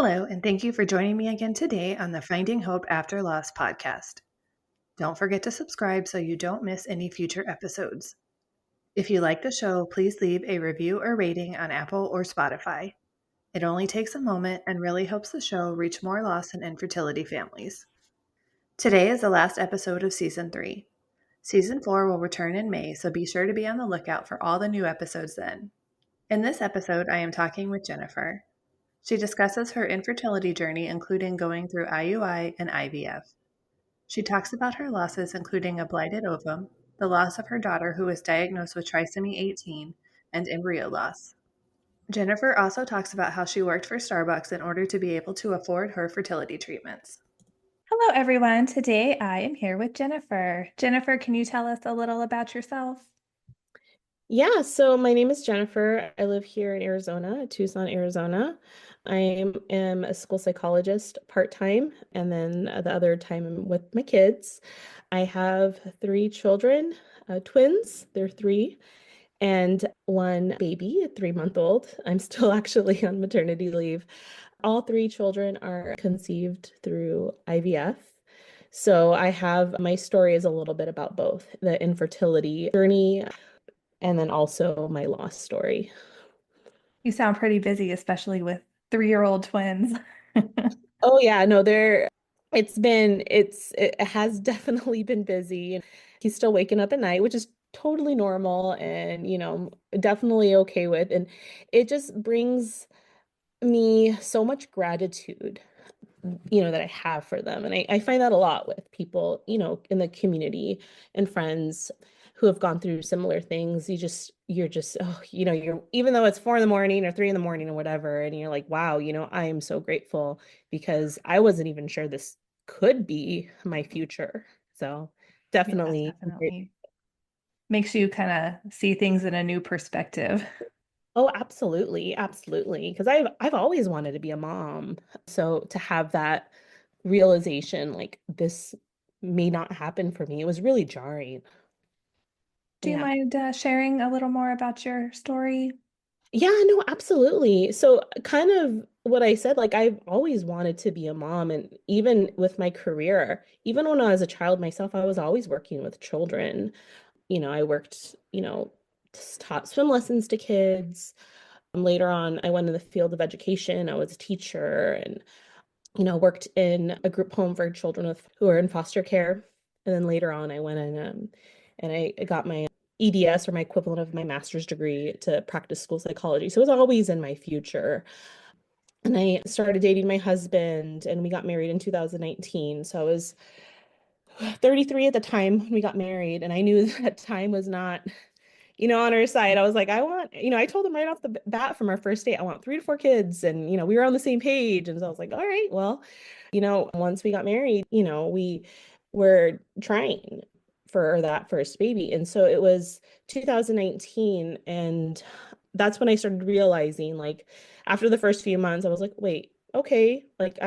Hello, and thank you for joining me again today on the Finding Hope After Loss podcast. Don't forget to subscribe so you don't miss any future episodes. If you like the show, please leave a review or rating on Apple or Spotify. It only takes a moment and really helps the show reach more loss and infertility families. Today is the last episode of Season 3. Season 4 will return in May, so be sure to be on the lookout for all the new episodes then. In this episode, I am talking with Jennifer. She discusses her infertility journey, including going through IUI and IVF. She talks about her losses, including a blighted ovum, the loss of her daughter who was diagnosed with trisomy 18, and embryo loss. Jennifer also talks about how she worked for Starbucks in order to be able to afford her fertility treatments. Hello, everyone. Today I am here with Jennifer. Jennifer, can you tell us a little about yourself? Yeah, so my name is Jennifer. I live here in Arizona, Tucson, Arizona. I am a school psychologist part-time, and then the other time I'm with my kids. I have three children, twins, they're three, and one baby, a 3-month-old. I'm still actually on maternity leave. All three children are conceived through IVF. So I have my story is a little bit about both the infertility journey and then also my loss story. You sound pretty busy, especially with 3-year-old twins. Oh yeah, no, it has definitely been busy. He's still waking up at night, which is totally normal and definitely okay with. And it just brings me so much gratitude, that I have for them. And I find that a lot with people, in the community and friends who have gone through similar things. You're even though it's 4 in the morning or 3 in the morning or whatever, and you're like, wow, I am so grateful because I wasn't even sure this could be my future. So Yes, definitely. definitely. Makes you kind of see things in a new perspective. Oh, absolutely, absolutely. Because I've always wanted to be a mom. So to have that realization, like this may not happen for me, it was really jarring. Do you Yeah. mind sharing a little more about your story? Yeah, no, absolutely. So kind of what I said, like I've always wanted to be a mom, and even with my career, even when I was a child myself, I was always working with children. I worked, taught swim lessons to kids. Later on, I went in the field of education. I was a teacher and, worked in a group home for children who are in foster care. And then later on, I went in and I got my EDS, or my equivalent of my master's degree, to practice school psychology. So it was always in my future. And I started dating my husband and we got married in 2019. So I was 33 at the time when we got married. And I knew that time was not on our side. I was like, I told him right off the bat from our first date, I want 3 to 4 kids. And, we were on the same page. And so I was like, all right, well, once we got married, we were trying for that first baby. And so it was 2019. And that's when I started realizing, like, after the first few months, I was like, wait, okay, like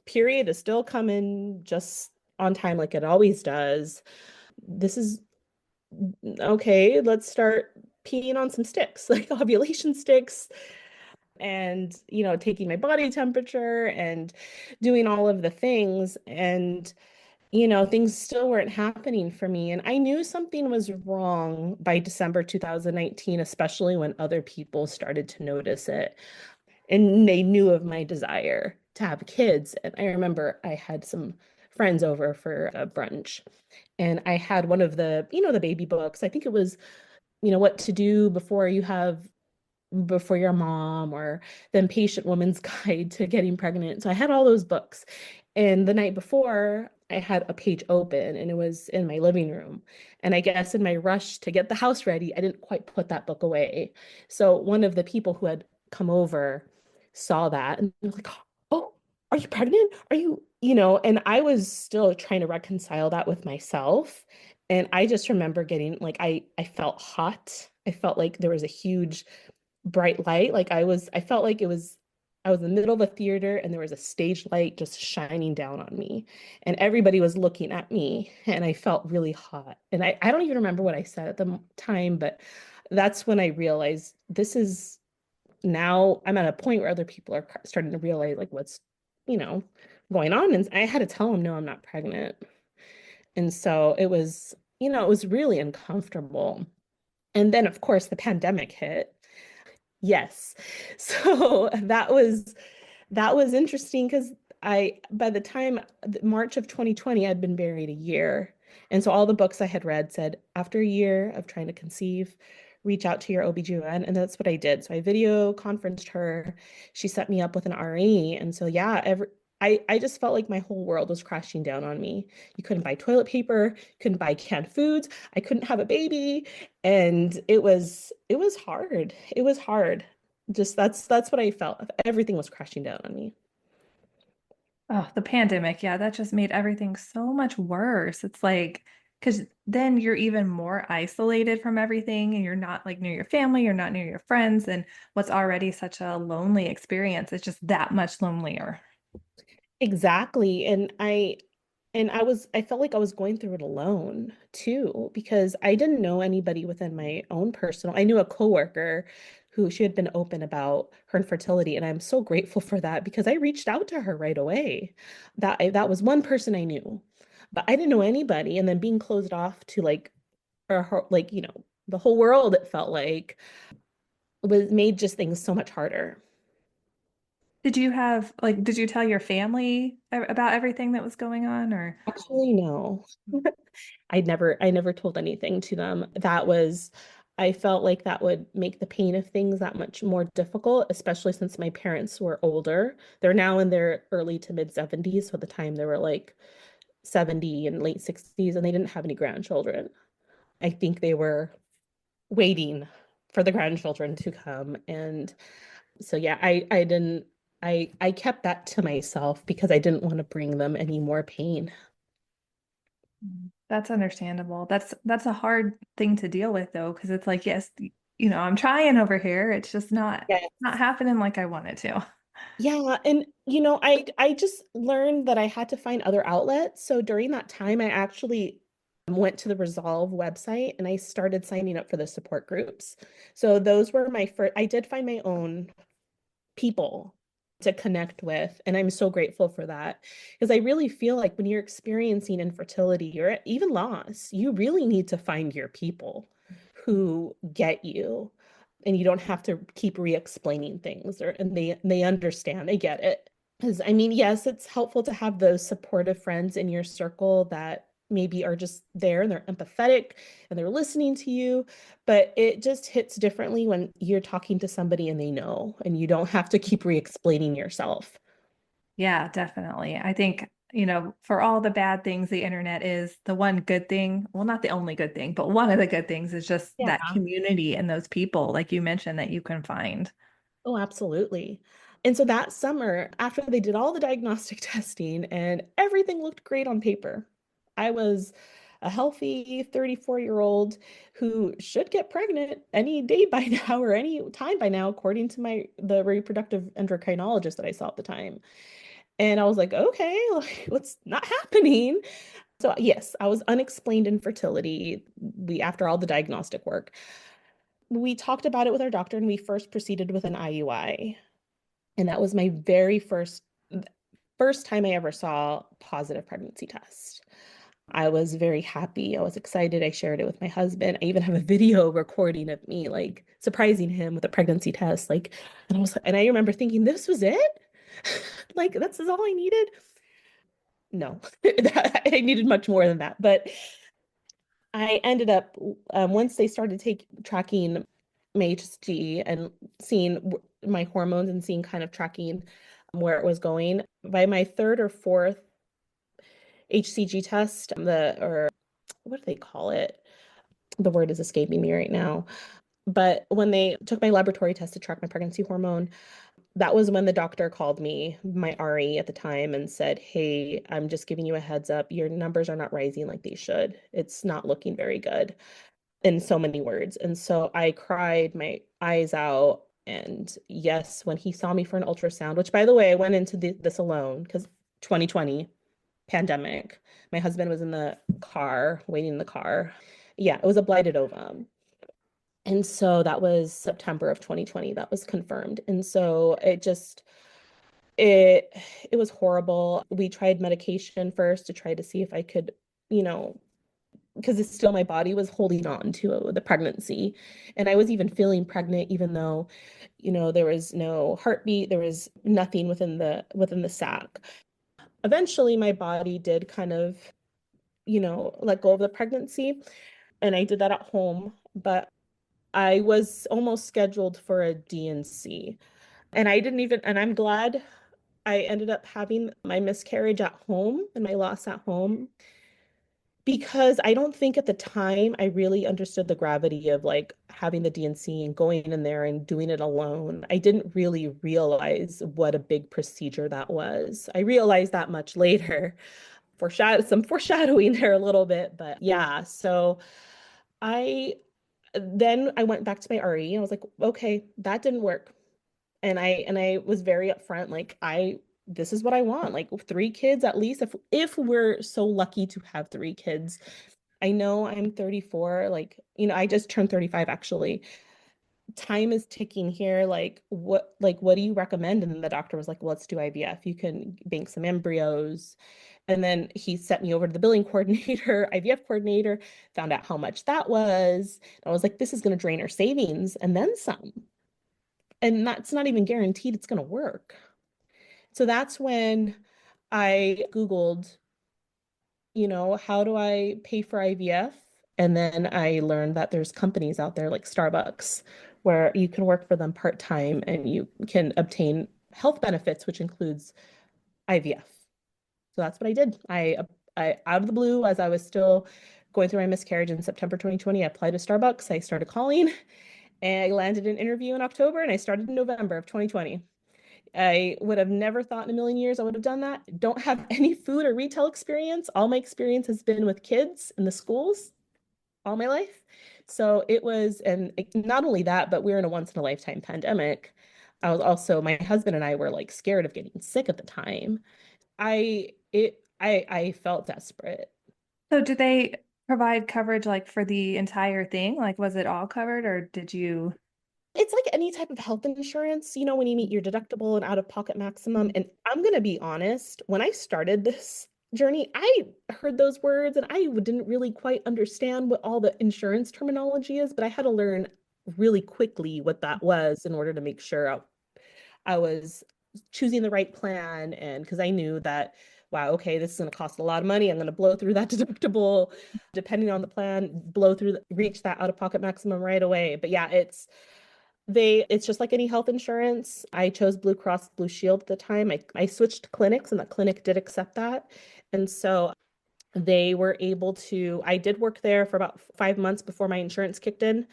period is still coming just on time, like it always does. This is okay, let's start peeing on some sticks, like ovulation sticks, and, taking my body temperature and doing all of the things. And, things still weren't happening for me. And I knew something was wrong by December 2019, especially when other people started to notice it and they knew of my desire to have kids. And I remember I had some friends over for a brunch, and I had one of the baby books. I think it was, what to do before you're a mom, or the Impatient Woman's Guide to Getting Pregnant. So I had all those books. And the night before, I had a page open and it was in my living room. And I guess in my rush to get the house ready, I didn't quite put that book away. So one of the people who had come over saw that and was like, oh, are you pregnant? Are you, and I was still trying to reconcile that with myself. And I just remember getting like, I felt hot. I felt like there was a huge bright light. I felt like I was in the middle of a theater and there was a stage light just shining down on me. And everybody was looking at me and I felt really hot. And I don't even remember what I said at the time, but that's when I realized this is now I'm at a point where other people are starting to realize like what's, you know, going on. And I had to tell them, no, I'm not pregnant. And so it was, it was really uncomfortable. And then, of course, the pandemic hit. Yes. So that was interesting because by the time March of 2020, I'd been married a year. And so all the books I had read said, after a year of trying to conceive, reach out to your OBGYN. And that's what I did. So I video conferenced her. She set me up with an RE. And so, yeah, I just felt like my whole world was crashing down on me. You couldn't buy toilet paper, couldn't buy canned foods. I couldn't have a baby. And it was hard. It was hard. Just that's what I felt. Everything was crashing down on me. Oh, the pandemic. Yeah, that just made everything so much worse. It's like, because then you're even more isolated from everything and you're not like near your family, you're not near your friends. And what's already such a lonely experience, it's just that much lonelier. Exactly. I felt like I was going through it alone too, because I didn't know anybody within my own personal. I knew a coworker who she had been open about her infertility, and I'm so grateful for that because I reached out to her right away. That was one person I knew, but I didn't know anybody. And then being closed off to like like, the whole world, it felt like was made just things so much harder. Did you tell your family about everything that was going on or? Actually, no. I never told anything to them. I felt like that would make the pain of things that much more difficult, especially since my parents were older. They're now in their early to mid 70s. So at the time they were like 70 and late 60s, and they didn't have any grandchildren. I think they were waiting for the grandchildren to come. And so yeah, I didn't I kept that to myself because I didn't want to bring them any more pain. That's understandable. That's a hard thing to deal with though, because it's like, yes, I'm trying over here. It's just not happening like I wanted to. Yeah, and I just learned that I had to find other outlets. So during that time, I actually went to the Resolve website and I started signing up for the support groups. So those were my first, I did find my own people to connect with, and I'm so grateful for that because I really feel like when you're experiencing infertility or even loss, you really need to find your people who get you and you don't have to keep re-explaining things and they understand, they get it. Because I mean, yes, it's helpful to have those supportive friends in your circle that maybe are just there and they're empathetic and they're listening to you, but it just hits differently when you're talking to somebody and they know and you don't have to keep re-explaining yourself. Yeah, definitely. I think, for all the bad things the internet is, the one good thing, well, not the only good thing, but one of the good things is just Yeah. that community and those people, like you mentioned, that you can find. Oh, absolutely. And so that summer, after they did all the diagnostic testing and everything looked great on paper, I was a healthy 34-year-old who should get pregnant any day by now or any time by now, according to the reproductive endocrinologist that I saw at the time. And I was like, okay, like, what's not happening? So yes, I was unexplained infertility. After all the diagnostic work, we talked about it with our doctor and we first proceeded with an IUI. And that was my very first time I ever saw positive pregnancy test. I was very happy. I was excited. I shared it with my husband. I even have a video recording of me like surprising him with a pregnancy test. And I remember thinking, this was it? Like, that's all I needed? No, I needed much more than that. But I ended up, once they started tracking my HSG and seeing my hormones and seeing kind of tracking where it was going, by my third or fourth HCG test, or what do they call it? The word is escaping me right now. But when they took my laboratory test to track my pregnancy hormone, that was when the doctor called me, my RE at the time, and said, hey, I'm just giving you a heads up. Your numbers are not rising like they should. It's not looking very good in so many words. And so I cried my eyes out. And yes, when he saw me for an ultrasound, which by the way, I went into this alone because 2020 pandemic, my husband was in the car, waiting in the car. Yeah, it was a blighted ovum. And so that was September of 2020 that was confirmed. And so it it was horrible. We tried medication first to try to see if I could, you know, because it's still my body was holding on to the pregnancy. And I was even feeling pregnant even though, there was no heartbeat, there was nothing within the sac. Eventually my body did kind of, let go of the pregnancy, and I did that at home, but I was almost scheduled for a DNC. And I didn't even, and I'm glad I ended up having my miscarriage at home and my loss at home, because I don't think at the time I really understood the gravity of like having the DNC and going in there and doing it alone. I didn't really realize what a big procedure that was. I realized that much later. Some foreshadowing there a little bit, but yeah. So I I went back to my RE. I was like, okay, that didn't work. And I was very upfront, like this is what I want, like 3 kids at least, if we're so lucky to have 3 kids. I know I'm 34, like, I just turned 35 actually. Time is ticking here. Like what do you recommend? And then the doctor was like, well, let's do IVF. You can bank some embryos. And then he sent me over to the billing coordinator, IVF coordinator, found out how much that was. And I was like, this is going to drain our savings and then some. And that's not even guaranteed it's going to work. So that's when I Googled, how do I pay for IVF? And then I learned that there's companies out there like Starbucks where you can work for them part-time and you can obtain health benefits, which includes IVF. So that's what I did. I out of the blue, as I was still going through my miscarriage in September 2020, I applied to Starbucks. I started calling and I landed an interview in October and I started in November of 2020. I would have never thought in a million years I would have done that. Don't have any food or retail experience. All my experience has been with kids in the schools all my life. So it was, and not only that, but we were in a once in a lifetime pandemic. My husband and I were like scared of getting sick at the time. I felt desperate. So did they provide coverage like for the entire thing? Like was it all covered or did you? It's like any type of health insurance, when you meet your deductible and out-of-pocket maximum. And I'm going to be honest, when I started this journey, I heard those words and I didn't really quite understand what all the insurance terminology is, but I had to learn really quickly what that was in order to make sure I was choosing the right plan. And because I knew that, wow, okay, this is going to cost a lot of money. I'm going to blow through that deductible, depending on the plan, reach that out-of-pocket maximum right away. But yeah, it's just like any health insurance. I chose Blue Cross Blue Shield at the time. I switched clinics and that clinic did accept that. And so they were able to, I did work there for about 5 months before my insurance kicked in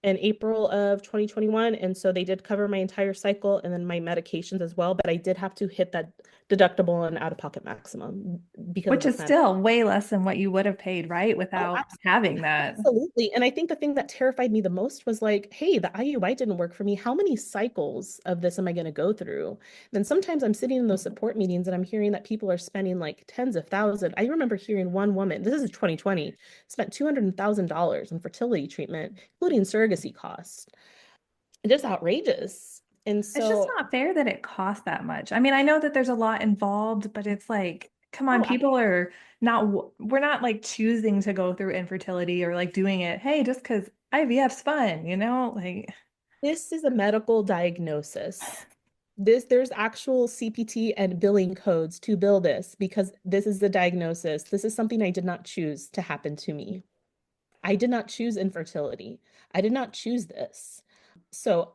April of 2021. And so they did cover my entire cycle and then my medications as well. But I did have to hit that deductible and out-of-pocket maximum because of Which the is plan. still way less than what you would have paid, right? Oh, Without having that. absolutely. And I think the thing that terrified me the most was like, hey, the IUI didn't work for me. How many cycles of this am I going to go through? Then sometimes I'm sitting in those support meetings and I'm hearing that people are spending like tens of thousands. I remember hearing one woman, this is 2020, spent $200,000 on fertility treatment, including surrogacy costs. Just outrageous. And It's just so, not fair that it costs that much. I mean, I know that there's a lot involved, but it's like, come on, oh, people are not, we're not like choosing to go through infertility or like doing it, hey, just because IVF's fun, you know? Like, this is a medical diagnosis. There's actual CPT and billing codes to bill this because this is the diagnosis. This is something I did not choose to happen to me. I did not choose infertility. I did not choose this. So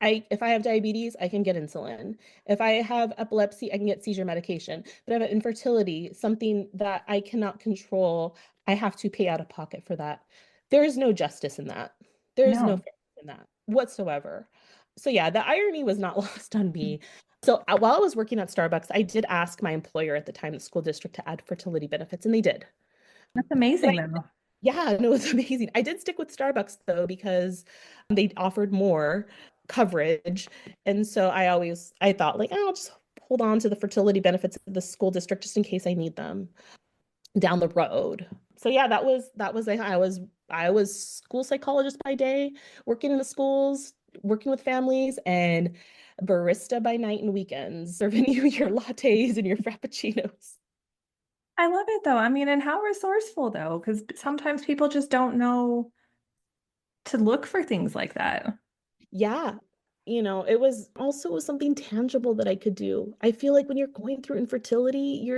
if I have diabetes, I can get insulin. If I have epilepsy, I can get seizure medication. But if I have infertility, something that I cannot control, I have to pay out of pocket for that. There is no justice in that. There is no no. fairness in that whatsoever. So yeah, the irony was not lost on me. So while I was working at Starbucks, I did ask my employer at the time, the school district, to add fertility benefits, and they did. That's But amazing though. yeah, no, it's amazing. I did stick with Starbucks though because they offered more coverage. And so I thought like, oh, I'll just hold on to the fertility benefits of the school district just in case I need them down the road. So yeah, that was like I was I was school psychologist by day, working in the schools, working with families, and barista by night and weekends, serving you your lattes and your frappuccinos. I love it though. I mean, and how resourceful though, because sometimes people just don't know to look for things like that. Yeah. It was also something tangible that I could do. I feel like when you're going through infertility,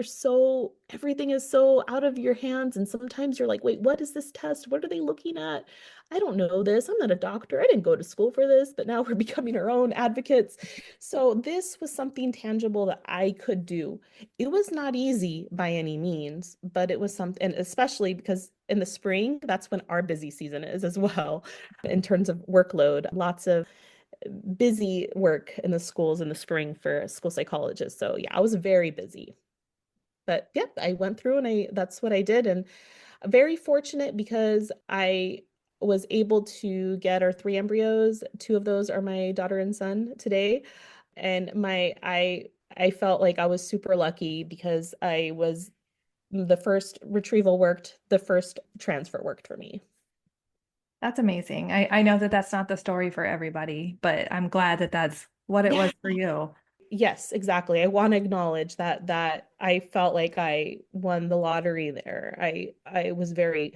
everything is so out of your hands. And sometimes you're like, wait, what is this test? What are they looking at? I don't know this. I'm not a doctor. I didn't go to school for this, but now we're becoming our own advocates. So this was something tangible that I could do. It was not easy by any means, but it was something, and especially because in the spring, that's when our busy season is as well in terms of workload. Lots of busy work in the schools in the spring for school psychologists. So yeah, I was very busy. But yep, I went through and that's what I did. And very fortunate because I was able to get our three embryos. Two of those are my daughter and son today. And I felt like I was super lucky because I was the first retrieval worked, the first transfer worked for me. That's amazing. I know that that's not the story for everybody, but I'm glad that that's what it Yeah. was for you. Yes, exactly. I want to acknowledge that I felt like I won the lottery there. I was very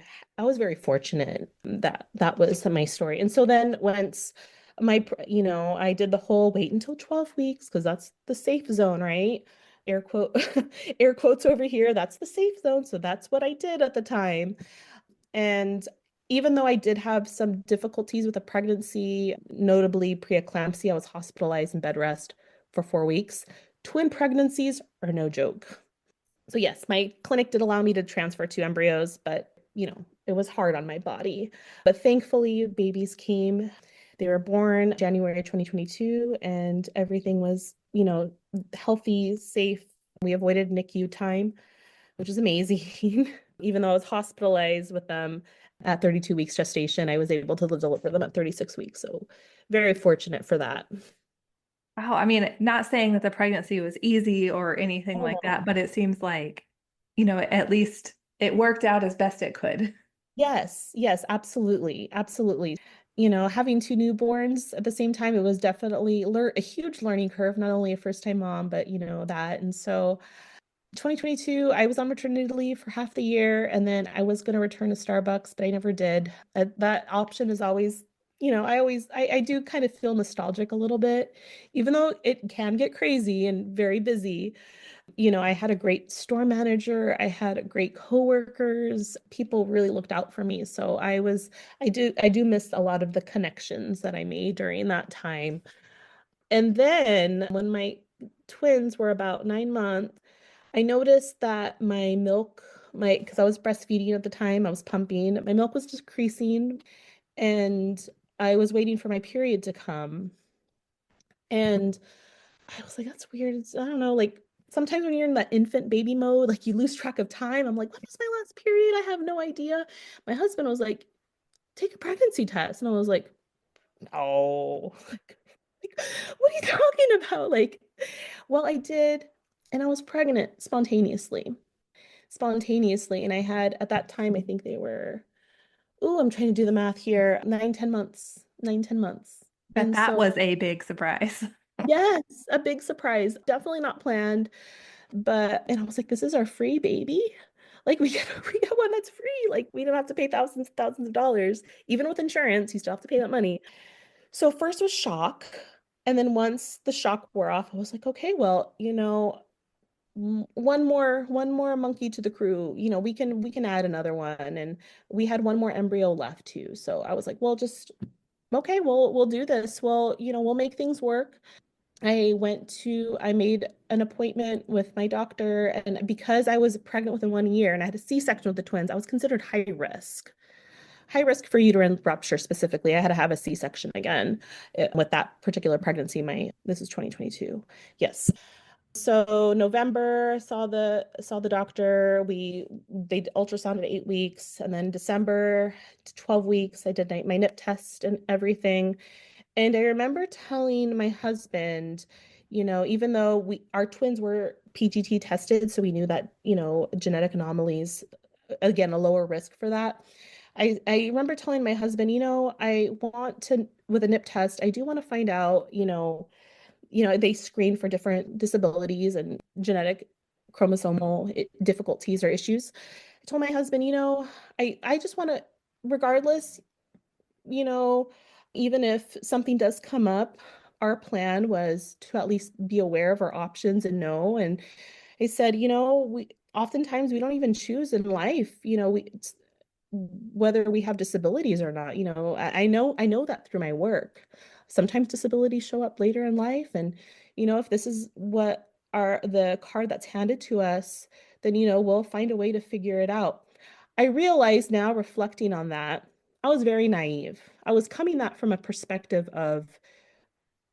fortunate that that was my story. And so then once I did the whole wait until 12 weeks because that's the safe zone, right? Air quote air quotes over here. That's the safe zone. So that's what I did at the time. And even though I did have some difficulties with the pregnancy, notably preeclampsia, I was hospitalized in bed rest for 4 weeks. Twin pregnancies are no joke. So, yes, my clinic did allow me to transfer two embryos, but it was hard on my body. But thankfully, babies came. They were born January 2022, and everything was, healthy, safe. We avoided NICU time, which is amazing. Even though I was hospitalized with them at 32 weeks gestation, I was able to deliver them at 36 weeks. So very fortunate for that. Wow. I mean, not saying that the pregnancy was easy or anything Oh like no. that, but it seems like, at least it worked out as best it could. Yes, yes, absolutely. Absolutely. Having two newborns at the same time, it was definitely a huge learning curve, not only a first-time mom, but that. And so 2022, I was on maternity leave for half the year, and then I was going to return to Starbucks, but I never did. That option is always, I do kind of feel nostalgic a little bit, even though it can get crazy and very busy. I had a great store manager, I had great coworkers, people really looked out for me. So I do miss a lot of the connections that I made during that time. And then when my twins were about 9 months, I noticed that my milk, because I was breastfeeding at the time, I was pumping, my milk was decreasing, and I was waiting for my period to come. And I was like, that's weird. I don't know, like sometimes when you're in that infant baby mode, like you lose track of time. I'm like, when was my last period? I have no idea. My husband was like, take a pregnancy test. And I was like, no. Like, what are you talking about? Like, well, I did, and I was pregnant spontaneously. And I had, at that time, I think they were, oh, I'm trying to do the math here, 9, 10 months, 9, 10 months. But And that so, was a big surprise. yes, a big surprise, definitely not planned. And I was like, this is our free baby. Like we get one that's free. Like we don't have to pay thousands of dollars. Even with insurance, you still have to pay that money. So first was shock. And then once the shock wore off, I was like, okay, well, one more monkey to the crew. We can add another one. And we had one more embryo left too. So I was like, well, just okay, we'll do this. Well, we'll make things work. I made an appointment with my doctor, and because I was pregnant within 1 year and I had a C-section with the twins, I was considered high risk for uterine rupture specifically. I had to have a C-section again with that particular pregnancy. This is 2022. Yes. So November saw the doctor. They ultrasounded 8 weeks, and then December 12 weeks. I did my NIP test and everything. And I remember telling my husband, even though our twins were PGT tested, so we knew that, genetic anomalies, again, a lower risk for that. I remember telling my husband, I want to, with a nip test, I do want to find out, they screen for different disabilities and genetic chromosomal difficulties or issues. I told my husband, I just want to, regardless, you know, even if something does come up, our plan was to at least be aware of our options and know. And I said, we oftentimes we don't even choose in life, whether we have disabilities or not. I know that through my work. Sometimes disabilities show up later in life, and if this is what are the card that's handed to us, then we'll find a way to figure it out. I realize now, reflecting on that, I was very naive. I was coming that from a perspective of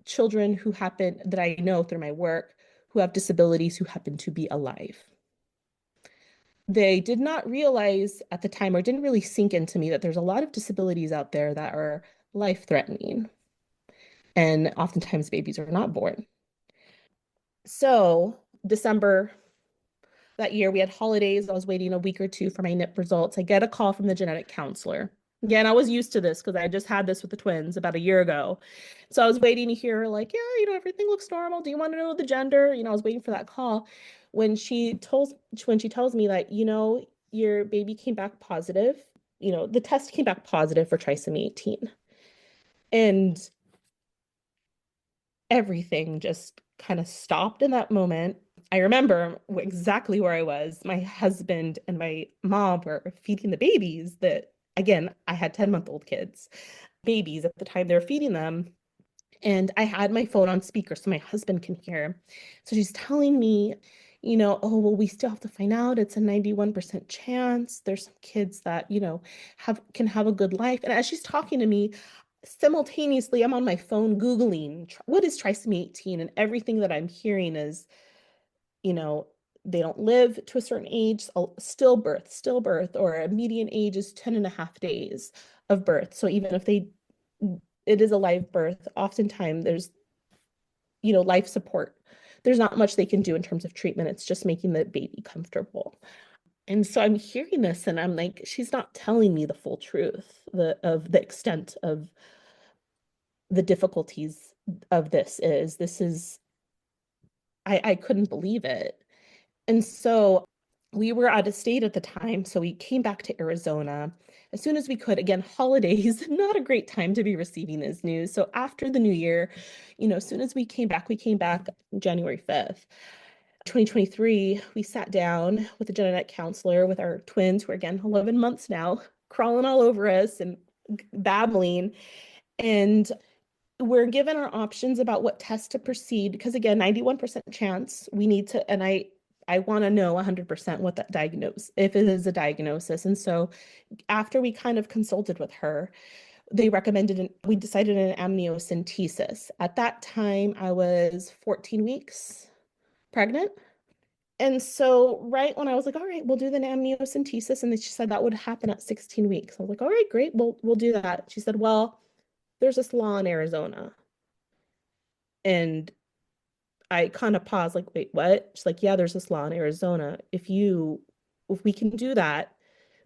children who happen that I know through my work who have disabilities who happen to be alive. They did not realize at the time, or didn't really sink into me, that there's a lot of disabilities out there that are life-threatening. And oftentimes babies are not born. So December that year, we had holidays. I was waiting a week or two for my NIP results. I get a call from the genetic counselor. Again, I was used to this because I just had this with the twins about a year ago. So I was waiting to hear like, yeah, everything looks normal. Do you want to know the gender? I was waiting for that call. When she tells me that, your baby came back positive, the test came back positive for trisomy 18. And everything just kind of stopped in that moment. I remember exactly where I was. My husband and my mom were feeding the babies that, again, I had 10-month-old kids, babies at the time they were feeding them. And I had my phone on speaker so my husband can hear. So she's telling me, oh, well, we still have to find out. It's a 91% chance. There's some kids that, can have a good life. And as she's talking to me, simultaneously, I'm on my phone Googling what is trisomy 18, and everything that I'm hearing is, you know, they don't live to a certain age, stillbirth, or a median age is 10 and a half days of birth. So even if it is a live birth, oftentimes there's, life support. There's not much they can do in terms of treatment. It's just making the baby comfortable. And so I'm hearing this and I'm like, she's not telling me the full truth, of the extent of the difficulties of I couldn't believe it. And so we were out of state at the time, so we came back to Arizona as soon as we could. Again, holidays, not a great time to be receiving this news. So after the new year, as soon as we came back January 5th. 2023, we sat down with a genetic counselor with our twins, who are again 11 months now, crawling all over us and babbling. And we're given our options about what test to proceed, because again, 91% chance we need to, and I want to know 100% what that if it is a diagnosis. And so after we kind of consulted with her, we decided an amniocentesis. At that time, I was 14 weeks pregnant. And so right when I was like, all right, we'll do the amniocentesis. And then she said that would happen at 16 weeks. I was like, all right, great, we'll do that. She said, well, there's this law in Arizona. And I kind of paused, like, wait, what? She's like, yeah, there's this law in Arizona. If we can do that,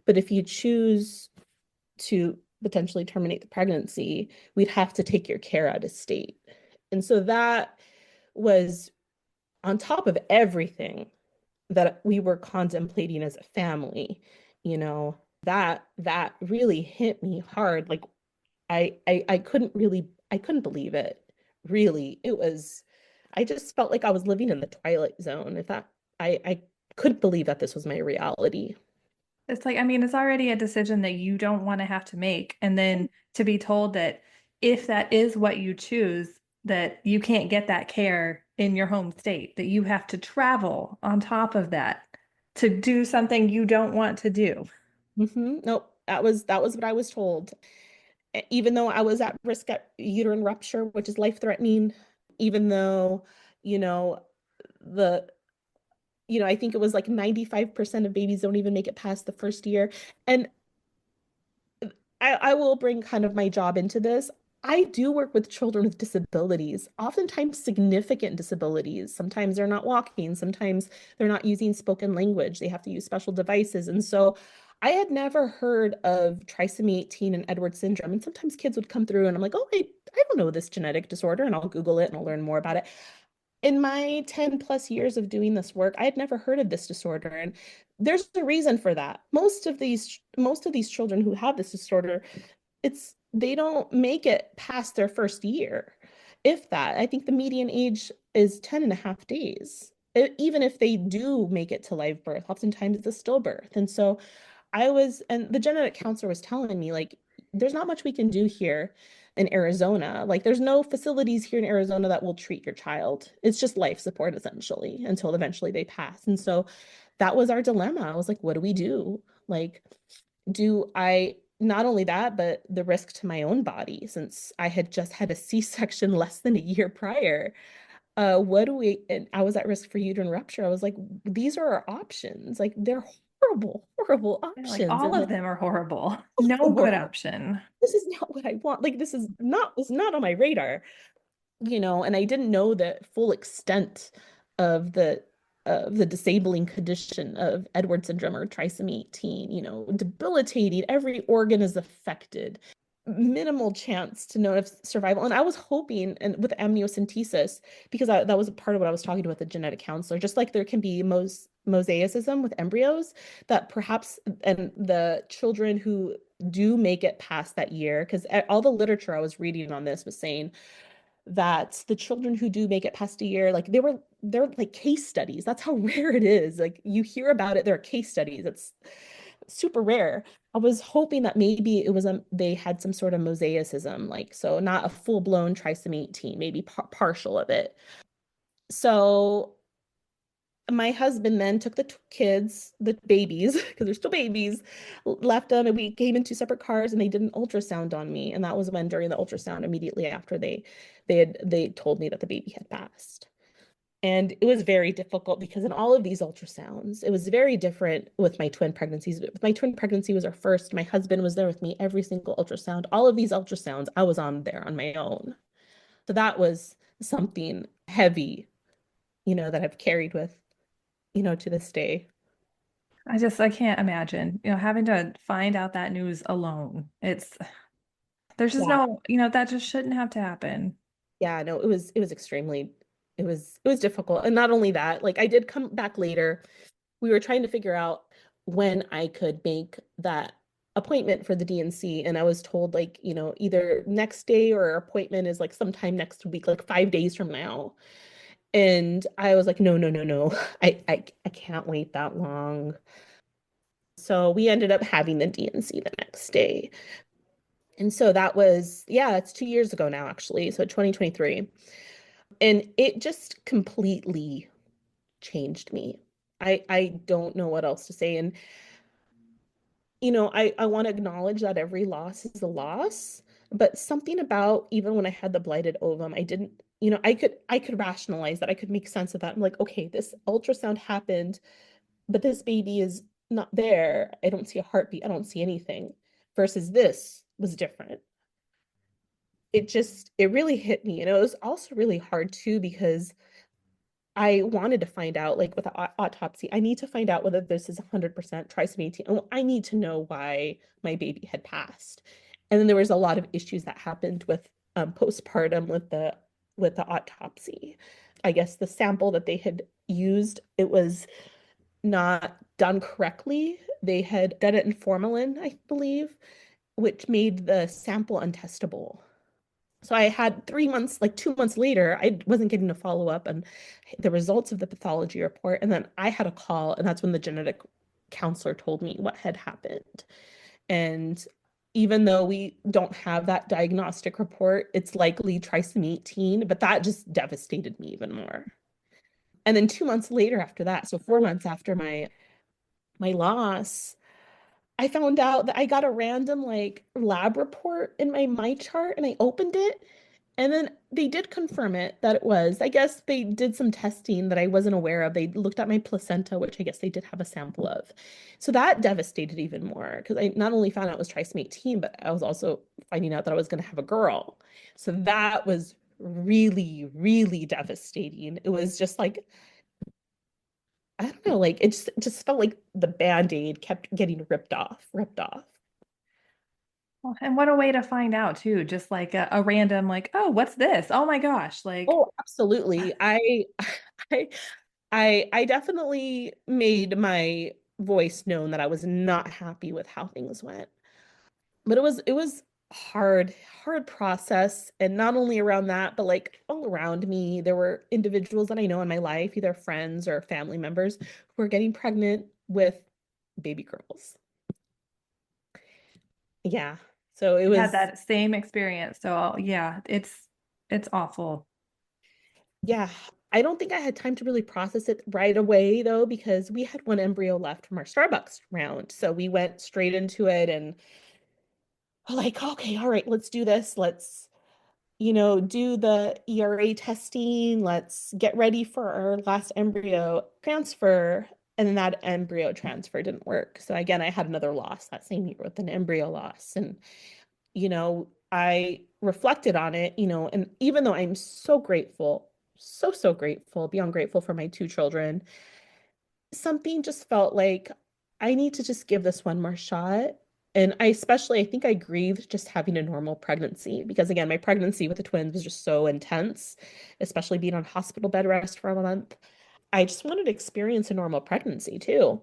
but if you choose to potentially terminate the pregnancy, we'd have to take your care out of state. And so that was on top of everything that we were contemplating as a family, that really hit me hard. Like I couldn't believe it. Really. I just felt like I was living in the Twilight Zone. I couldn't believe that this was my reality. It's like, I mean, it's already a decision that you don't want to have to make. And then to be told that if that is what you choose, that you can't get that care in your home state, that you have to travel on top of that to do something you don't want to do. Nope, that was what I was told. Even though I was at risk at uterine rupture, which is life-threatening, even though, you know, the I think it was like 95% of babies don't even make it past the first year. And I will bring kind of my job into this. I do work with children with disabilities, oftentimes significant disabilities. Sometimes they're not walking, sometimes they're not using spoken language. They have to use special devices. And so I had never heard of trisomy 18 and Edwards syndrome. And sometimes kids would come through and I'm like, oh, I don't know this genetic disorder. And I'll Google it and I'll learn more about it. In my 10 plus years of doing this work, I had never heard of this disorder. And there's a reason for that. Most of these children who have this disorder, they don't make it past their first year. If that, I think the median age is 10 and a half days. Even if they do make it to live birth, oftentimes it's a stillbirth. And so and the genetic counselor was telling me, like, there's not much we can do here in Arizona. Like, there's no facilities here in Arizona that will treat your child. It's just life support essentially until eventually they pass. And so that was our dilemma. I was like, what do we do? Like, do I not only that, but the risk to my own body since I had just had a C-section less than a year prior. And I was at risk for uterine rupture. I was like, these are our options. Like, they're horrible, horrible Yeah, like options. all And of like, them are horrible. No good option. this is not what I want. Like, this is not on my radar, and I didn't know the full extent of the disabling condition of Edwards syndrome or trisomy 18, debilitating. Every organ is affected. Minimal chance to know if survival. And I was hoping, and with amniocentesis, because that was a part of what I was talking to with the genetic counselor, just like there can be mosaicism with embryos, that perhaps, and the children who do make it past that year, because all the literature I was reading on this was saying that the children who do make it past a year, like they're like case studies. That's how rare it is. Like, you hear about it, there are case studies. It's super rare. I was hoping that maybe they had some sort of mosaicism, like, so not a full-blown trisomy 18, maybe partial of it. So my husband then took the kids, the babies, because they're still babies, left them, and we came in two separate cars, and they did an ultrasound on me. And that was when, during the ultrasound, immediately after they told me that the baby had passed. And it was very difficult because in all of these ultrasounds, it was very different with my twin pregnancies. My twin pregnancy was our first. My husband was there with me every single ultrasound. All of these ultrasounds, I was on there on my own. So that was something heavy, that I've carried with, to this day. I can't imagine, having to find out that news alone. There's just Yeah. no, that just shouldn't have to happen. Yeah, no, it was extremely, it was difficult. And not only that, like, I did come back later. We were trying to figure out when I could make that appointment for the DNC. And I was told, like, either next day or our appointment is like sometime next week, like 5 days from now. And I was like, no, no, no, no. I can't wait that long. So we ended up having the DNC the next day. And so that was, yeah, it's 2 years ago now, actually. So 2023. And it just completely changed me. I don't know what else to say. And I want to acknowledge that every loss is a loss, but something about, even when I had the blighted ovum, I didn't, I could rationalize that. I could make sense of that. I'm like, okay, this ultrasound happened, but this baby is not there. I don't see a heartbeat. I don't see anything. Versus this was different. It really hit me. And it was also really hard too, because I wanted to find out, like, with the autopsy, I need to find out whether this is 100% trisomy 18. I need to know why my baby had passed. And then there was a lot of issues that happened with postpartum with the autopsy. I guess the sample that they had used, it was not done correctly. They had done it in formalin, I believe, which made the sample untestable. So I had 3 months, like 2 months later, I wasn't getting a follow up on the results of the pathology report. And then I had a call, and that's when the genetic counselor told me what had happened. And even though we don't have that diagnostic report, it's likely trisomy 18, but that just devastated me even more. And then 2 months later after that, so 4 months after my loss, I found out that I got a random, like, lab report in my chart, and I opened it, and then they did confirm it that it was. I guess they did some testing that I wasn't aware of. They looked at my placenta, which I guess they did have a sample of. So that devastated even more, because I not only found out it was trisomy 18, but I was also finding out that I was going to have a girl. So that was really, really devastating. It was just like, I don't know, like it just felt like the Band-Aid kept getting ripped off, ripped off. Well, and what a way to find out too, just like a random like, oh, what's this? Oh my gosh, like Oh, absolutely. I I definitely made my voice known that I was not happy with how things went. But it was hard process, and not only around that, but like all around me there were individuals that I know in my life, either friends or family members, who were getting pregnant with baby girls. Yeah. So it I had was, that same experience. So yeah, it's awful. yeah, I don't think I had time to really process it right away though, because we had one embryo left from our Starbucks round. So we went straight into it and like, okay, all right, let's do this. Let's, do the ERA testing. Let's get ready for our last embryo transfer. And then that embryo transfer didn't work. So again, I had another loss that same year with an embryo loss. And, I reflected on it, and even though I'm so grateful, so, so grateful, beyond grateful for my two children, something just felt like I need to just give this one more shot. And I think I grieved just having a normal pregnancy because, again, my pregnancy with the twins was just so intense, especially being on hospital bed rest for a month. I just wanted to experience a normal pregnancy too.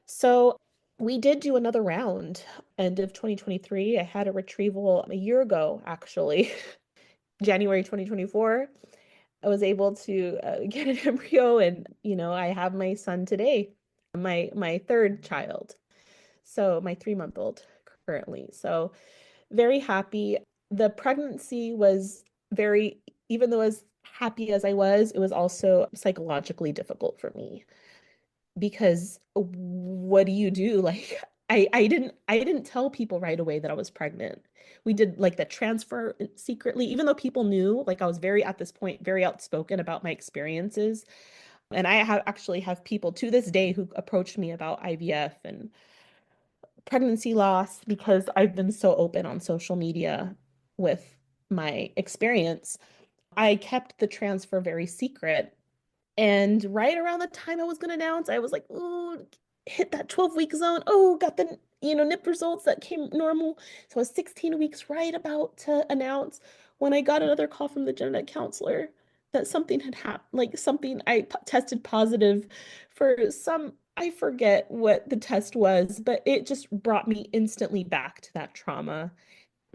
So we did do another round. End of 2023. I had a retrieval a year ago, actually, January 2024. I was able to get an embryo, and I have my son today, my third child. So my 3-month old currently. So very happy. The pregnancy was very, even though as happy as I was, it was also psychologically difficult for me because what do you do? Like I didn't tell people right away that I was pregnant. We did like the transfer secretly, even though people knew, like I was very at this point very outspoken about my experiences. And I have actually have people to this day who approached me about IVF and pregnancy loss because I've been so open on social media with my experience. I kept the transfer very secret, and right around the time I was going to announce, I was like, "Ooh, hit that 12-week zone. Oh, got the, NIP results that came normal." So I was 16 weeks right about to announce when I got another call from the genetic counselor that something had happened, like something tested positive for some, I forget what the test was, but it just brought me instantly back to that trauma.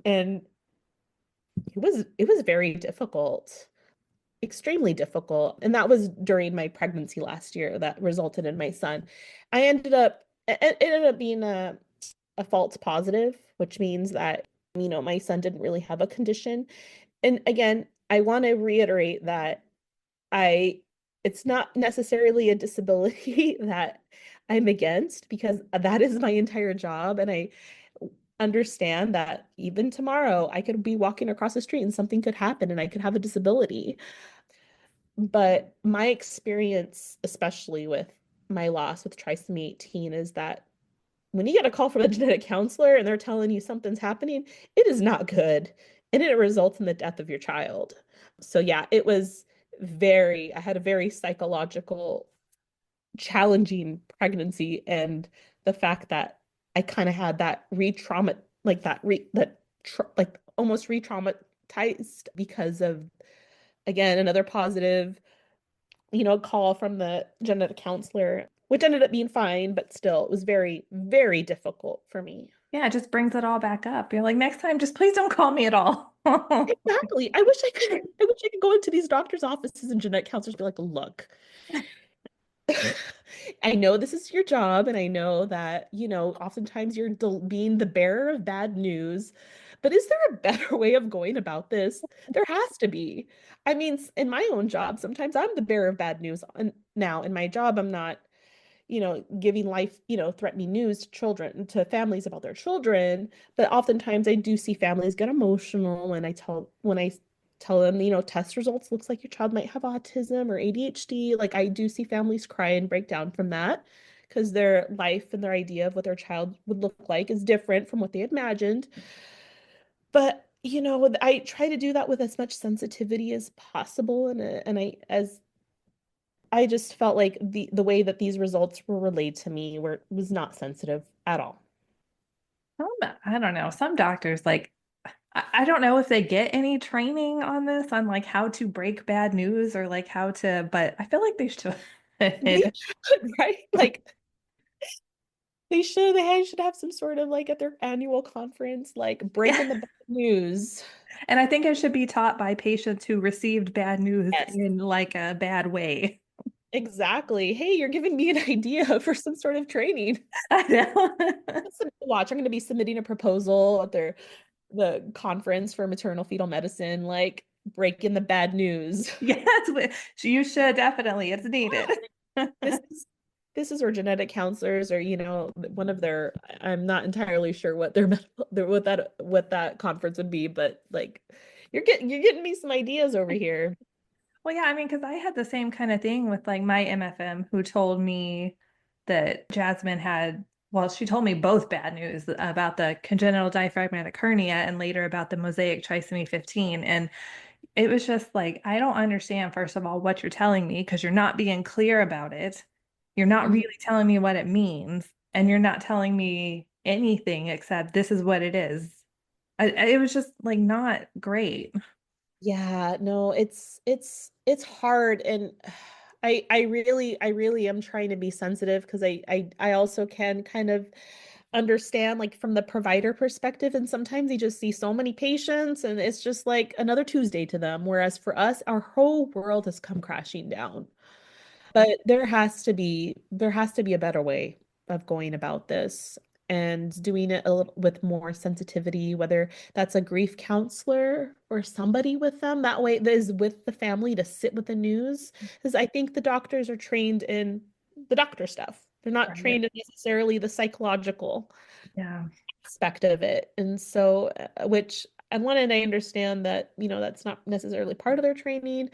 And it was very difficult, extremely difficult. And that was during my pregnancy last year that resulted in my son. It ended up being a false positive, which means that, my son didn't really have a condition. And again, I want to reiterate that I, it's not necessarily a disability that I'm against because that is my entire job. And I understand that even tomorrow I could be walking across the street and something could happen and I could have a disability. But my experience, especially with my loss with trisomy 18, is that when you get a call from a genetic counselor and they're telling you something's happening, it is not good. And it results in the death of your child. So yeah, I had a very psychological, challenging pregnancy. And the fact that I kind of had that re-trauma, like like almost re-traumatized because of, again, another positive call from the genetic counselor, which ended up being fine, but still, it was very, very difficult for me. Yeah, it just brings it all back up. You're like, next time, just please don't call me at all. Exactly. I wish I could go into these doctors' offices and genetic counselors be like, look, I know this is your job, and I know that, oftentimes you're being the bearer of bad news, but is there a better way of going about this? There has to be. I mean, in my own job, sometimes I'm the bearer of bad news. And now in my job, I'm not, giving life, threatening news to children, to families about their children. But oftentimes I do see families get emotional when I tell them, test results looks like your child might have autism or ADHD. Like I do see families cry and break down from that because their life and their idea of what their child would look like is different from what they imagined. But I try to do that with as much sensitivity as possible, and I as I just felt like the way that these results were relayed to me was not sensitive at all. I don't know. Some doctors, like, I don't know if they get any training on this, on like how to break bad news or like how to, but I feel like they should. They should, right? Like they should have some sort of like at their annual conference, like Yeah. breaking the bad news. And I think it should be taught by patients who received bad news Yes, in like a bad way. exactly. Hey, you're giving me an idea for some sort of training. I know. Watch, I'm going to be submitting a proposal at the conference for maternal fetal medicine, like breaking the bad news. Yes, you should definitely. It's needed. This is this is where genetic counselors or one of their I'm not entirely sure what their medical what that conference would be, but like you're getting me some ideas over here. Well, yeah, I mean, because I had the same kind of thing with like my MFM who told me that Jasmine had, well, she told me both bad news about the congenital diaphragmatic hernia and later about the mosaic trisomy 15. And it was just like, I don't understand, first of all, what you're telling me because you're not being clear about it. You're not Mhm. really telling me what it means. And you're not telling me anything except this is what it is. It was just like not great. Yeah, no, it's hard, and I really am trying to be sensitive because I also can kind of understand like from the provider perspective, and sometimes you just see so many patients and it's just like another Tuesday to them, whereas for us our whole world has come crashing down. But there has to be a better way of going about this and doing it a little with more sensitivity, whether that's a grief counselor or somebody with them. That way that is with the family to sit with the news. Because I think the doctors are trained in the doctor stuff. They're not Right. trained in necessarily the psychological Yeah. aspect of it. And so, which on one end, I understand that, that's not necessarily part of their training,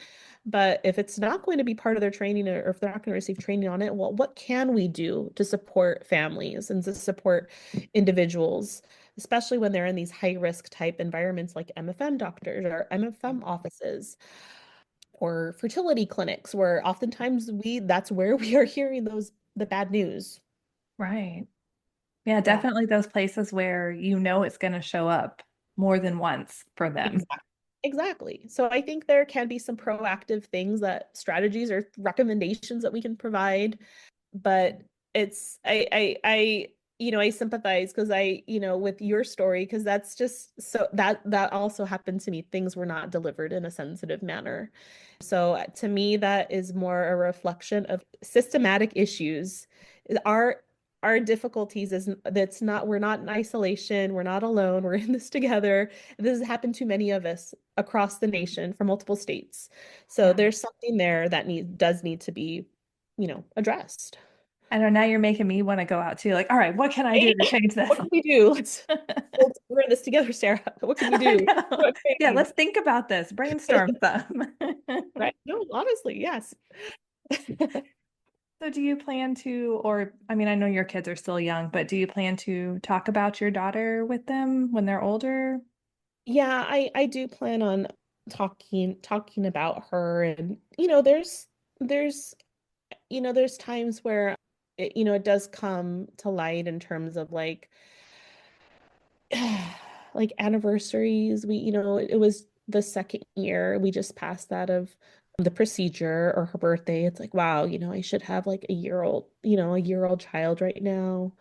but if it's not going to be part of their training or if they're not going to receive training on it, well, what can we do to support families and to support individuals, especially when they're in these high risk type environments like MFM doctors or MFM offices or fertility clinics, where oftentimes that's where we are hearing the bad news. Right. Yeah, Yeah. definitely those places where you know it's going to show up more than once for them. Exactly. Exactly. So I think there can be some proactive things that strategies or recommendations that we can provide, but it's I sympathize because with your story because that's just so that also happened to me. Things were not delivered in a sensitive manner. So to me, that is more a reflection of systematic issues. Our difficulties is that's not we're not in isolation, we're not alone, we're in this together. This has happened to many of us across the nation from multiple states. So Yeah. there's something there that does need to be, addressed. I know now you're making me want to go out too. Like, all right, what can I do Hey, to change this? what can we do? We're in this together, Sarah. What can we I do? know. What Yeah, change? let's think about this, brainstorm some. Right? No, honestly, yes. So do you plan to, or I mean, I know your kids are still young, but do you plan to talk about your daughter with them when they're older? Yeah, I do plan on talking about her, and there's there's times where it does come to light in terms of like anniversaries. It was the second year we just passed that of the procedure or her birthday. It's like, wow, I should have like a year old child right now.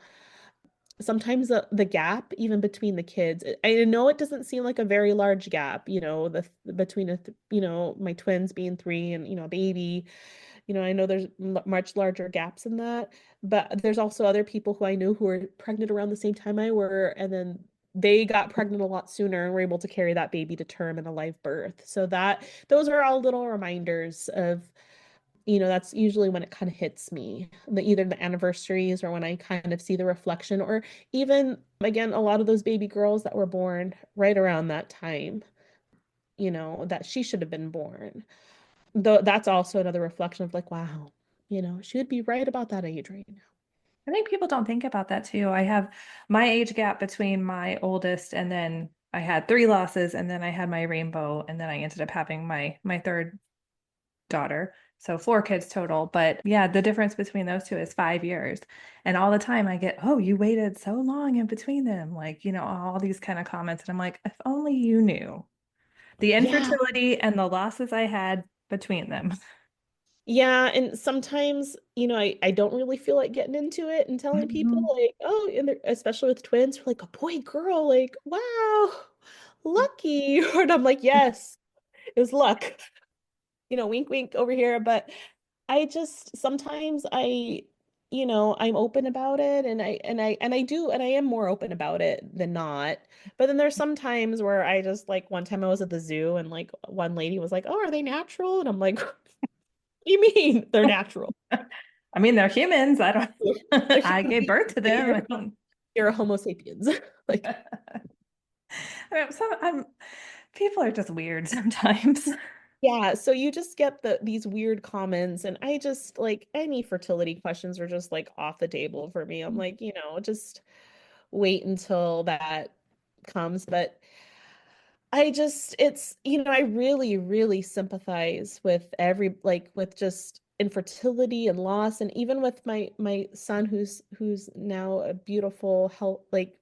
Sometimes the gap even between the kids, I know it doesn't seem like a very large gap, between my twins being 3 and a baby. I know there's much larger gaps in that, but there's also other people who I know who were pregnant around the same time I were, and then they got pregnant a lot sooner and were able to carry that baby to term in a live birth. So those are all little reminders of, that's usually when it kind of hits me, either the anniversaries or when I kind of see the reflection, or even again, a lot of those baby girls that were born right around that time, that she should have been born. Though that's also another reflection of like, wow, she would be right about that age right now. I think people don't think about that too. I have my age gap between my oldest and then I had 3 losses and then I had my rainbow and then I ended up having my third daughter. So 4 kids total. But yeah, the difference between those two is 5 years. And all the time I get, oh, you waited so long in between them. Like, all these kind of comments. And I'm like, if only you knew the Yeah. infertility and the losses I had between them. Yeah, and sometimes, I don't really feel like getting into it and telling people Mhm. like, oh, and especially with twins, we're like a boy, girl, like, wow, lucky. And I'm like, yes, it was luck. Wink, wink over here. But I just sometimes I'm open about it, and I am more open about it than not. But then there's some times where I just like one time I was at the zoo and like one lady was like, "Oh, are they natural?" And I'm like, "What do you mean they're natural?" I mean, they're humans. I don't, They're I human gave beings, birth to but them. I don't, you're a Homo sapiens. Like, I mean, people are just weird sometimes. yeah, so you just get these weird comments, and I just like any fertility questions are just like off the table for me. I'm like, just wait until that comes. But I really, really sympathize with with just infertility and loss, and even with my son who's now a beautiful, health, like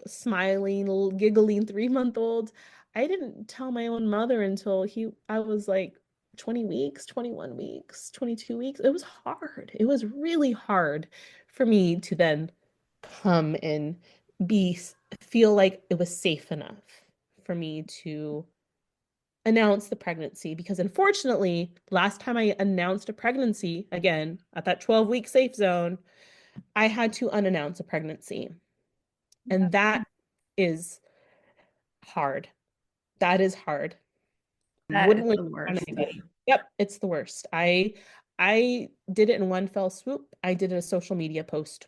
smiling, little giggling 3-month-old. I didn't tell my own mother until I was like 20 weeks, 21 weeks, 22 weeks. It was hard. It was really hard for me to then come and be feel like it was safe enough for me to announce the pregnancy, because unfortunately, last time I announced a pregnancy, again, at that 12-week safe zone, I had to unannounce a pregnancy. And that is hard. That is hard. That is Wouldn't wish the it on worst. anybody. Yep, it's the worst. I did it in one fell swoop. I did a social media post.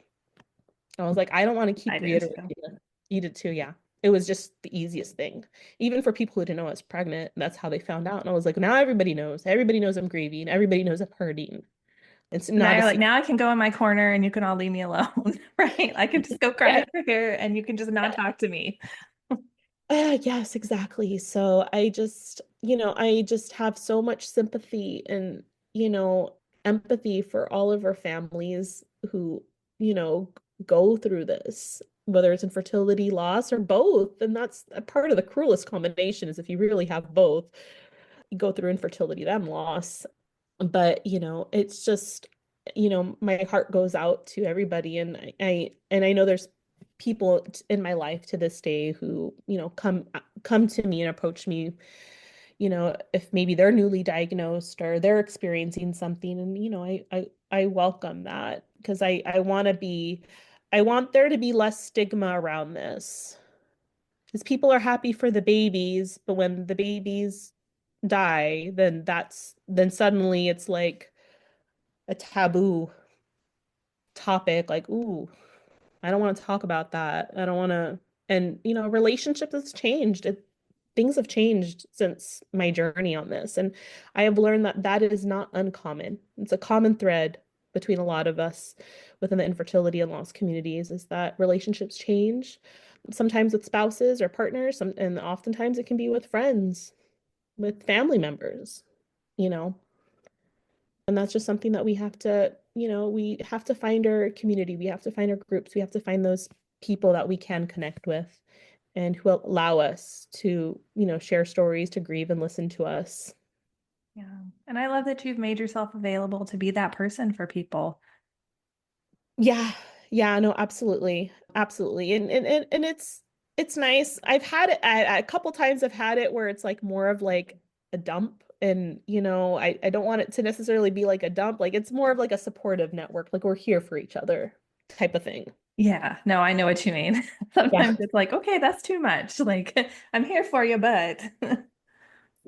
I was like, I don't want to I keep did reiterating too. it. You did too, yeah. It was just the easiest thing. Even for people who didn't know I was pregnant, that's how they found out. And I was like, now everybody knows. Everybody knows I'm grieving. Everybody knows I'm hurting. It's So now not a you're like, secret. now I can go in my corner and you can all leave me alone, right? I can just go cry Yeah. over here and you can just not talk to me. Yes, exactly. So I just have so much sympathy and, empathy for all of our families who, you know, go through this, whether it's infertility, loss, or both. And that's a part of the cruelest combination is if you really have both, you go through infertility, then loss. But, it's just, my heart goes out to everybody. And I know there's people in my life to this day who, come to me and approach me, if maybe they're newly diagnosed or they're experiencing something. And, I welcome that because I want there to be less stigma around this. Because people are happy for the babies, but when the babies die, then suddenly it's like a taboo topic, like, ooh, I don't want to talk about that. I don't want to. And, relationships has changed. Things have changed since my journey on this. And I have learned that that is not uncommon. It's a common thread between a lot of us within the infertility and loss communities is that relationships change, sometimes with spouses or partners, and oftentimes it can be with friends, with family members, you know. And that's just something that we have to find our community. We have to find our groups. We have to find those people that we can connect with and who will allow us to, share stories, to grieve and listen to us. Yeah. And I love that you've made yourself available to be that person for people. Yeah. Yeah, no, absolutely. Absolutely. And it's nice. I've had it a couple times I've had it where it's like more of like a dump. And, I don't want it to necessarily be like a dump. Like it's more of like a supportive network. Like we're here for each other type of thing. Yeah, no, I know what you mean. Yeah. Sometimes it's like, okay, that's too much. Like, I'm here for you, but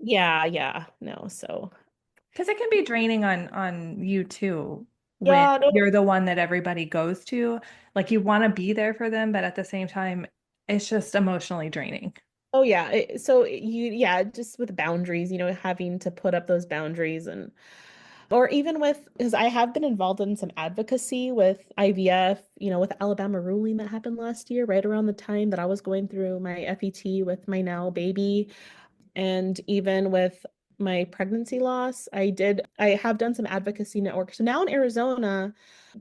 Yeah, yeah. No, so because it can be draining on you too when yeah, no. you're the one that everybody goes to. Like you want to be there for them, but at the same time, it's just emotionally draining. Oh yeah. Yeah, just with boundaries, having to put up those boundaries and or even with because I have been involved in some advocacy with IVF, with the Alabama ruling that happened last year, right around the time that I was going through my FET with my now baby, and even with my pregnancy loss, I have done some advocacy network. So now in Arizona,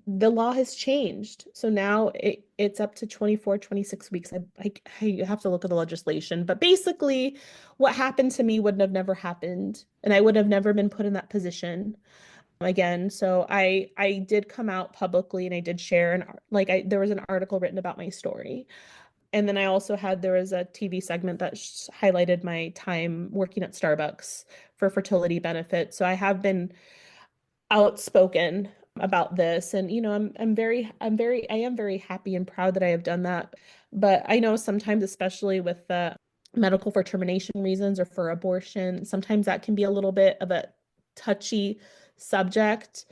the law has changed. So now it's up to 24, 26 weeks. I have to look at the legislation, but basically what happened to me would have never happened, and I would have never been put in that position again. So I did come out publicly, and I did share there was an article written about my story. And then there was a TV segment that highlighted my time working at Starbucks for fertility benefits. So I have been outspoken about this, and I am very happy and proud that I have done that. But I know sometimes, especially with the medical for termination reasons or for abortion, sometimes that can be a little bit of a touchy subject.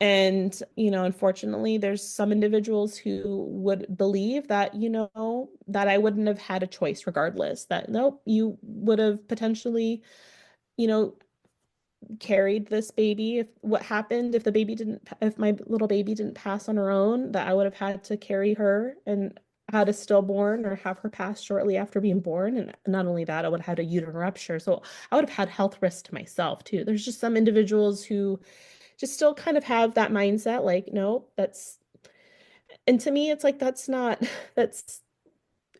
And, unfortunately, there's some individuals who would believe that, that I wouldn't have had a choice regardless, that nope, you would have potentially, you know, carried this baby. If what happened if my little baby didn't pass on her own, that I would have had to carry her and had a stillborn or have her pass shortly after being born. And not only that, I would have had a uterine rupture. So I would have had health risks to myself too. There's just some individuals who just still kind of have that mindset, like, no, and to me, it's like, that's not, that's,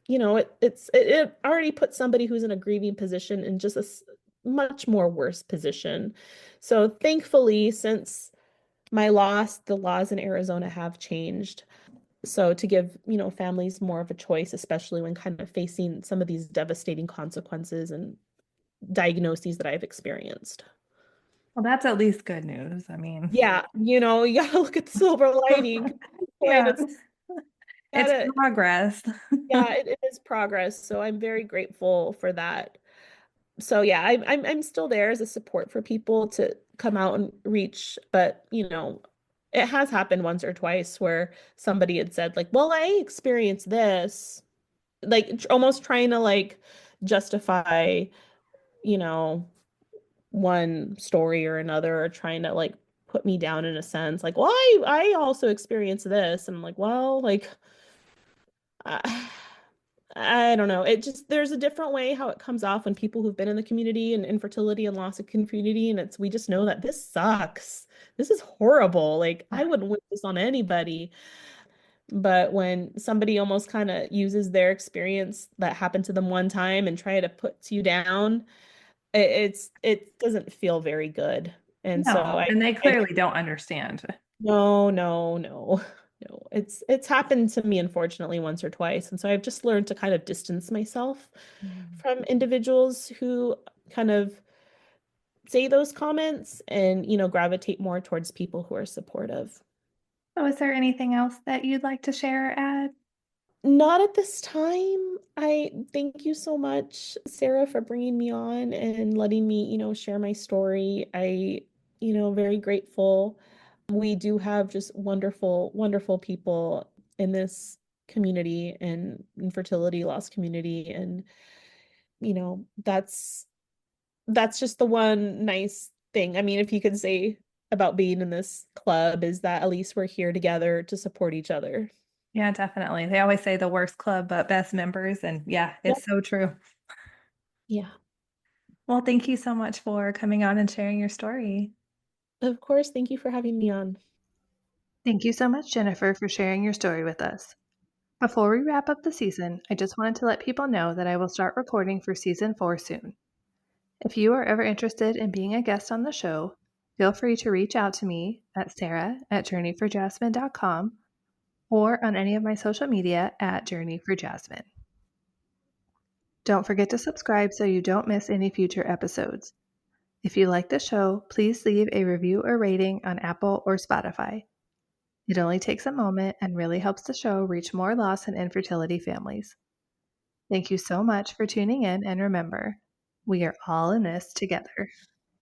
it already puts somebody who's in a grieving position in just a much more worse position. So thankfully, since my loss, the laws in Arizona have changed. So to give, families more of a choice, especially when kind of facing some of these devastating consequences and diagnoses that I've experienced. Well, that's at least good news. I mean, Yeah, you gotta look at the silver lining. Point, yeah, it's it's gotta, progress. yeah, it is progress. So I'm very grateful for that. So yeah, I'm still there as a support for people to come out and reach, but it has happened once or twice where somebody had said like, "Well, I experienced this," like almost trying to like justify, you know, one story or another, or trying to like put me down in a sense, like, "Well, I also experienced this," and I'm like, "Well, like." I, I don't know. It just, there's a different way how it comes off when people who've been in the community and infertility and loss of community, and we just know that this sucks. This is horrible. Like, I wouldn't wish this on anybody. But when somebody almost kind of uses their experience that happened to them one time and try to put you down, it doesn't feel very good. And so No, and they clearly don't understand. no, no, no. No, it's happened to me unfortunately once or twice. And so I've just learned to kind of distance myself from individuals who kind of say those comments and, gravitate more towards people who are supportive. So, is there anything else that you'd like to share or add? Not at this time. I thank you so much, Sarah, for bringing me on and letting me, share my story. Very grateful. We do have just wonderful, wonderful people in this community and infertility loss community. And, that's just the one nice thing. I mean, if you could say about being in this club, is that at least we're here together to support each other. Yeah, definitely. They always say the worst club, but best members. And yeah, Yep. it's so true. Yeah. Well, thank you so much for coming on and sharing your story. Of course. Thank you for having me on. Thank you so much, Jennifer, for sharing your story with us. Before we wrap up the season, I just wanted to let people know that I will start recording for season 4 soon. If you are ever interested in being a guest on the show, feel free to reach out to me at sarah@journeyforjasmine.com or on any of my social media at journeyforjasmine. Don't forget to subscribe so you don't miss any future episodes. If you like the show, please leave a review or rating on Apple or Spotify. It only takes a moment and really helps the show reach more loss and infertility families. Thank you so much for tuning in, and remember, we are all in this together.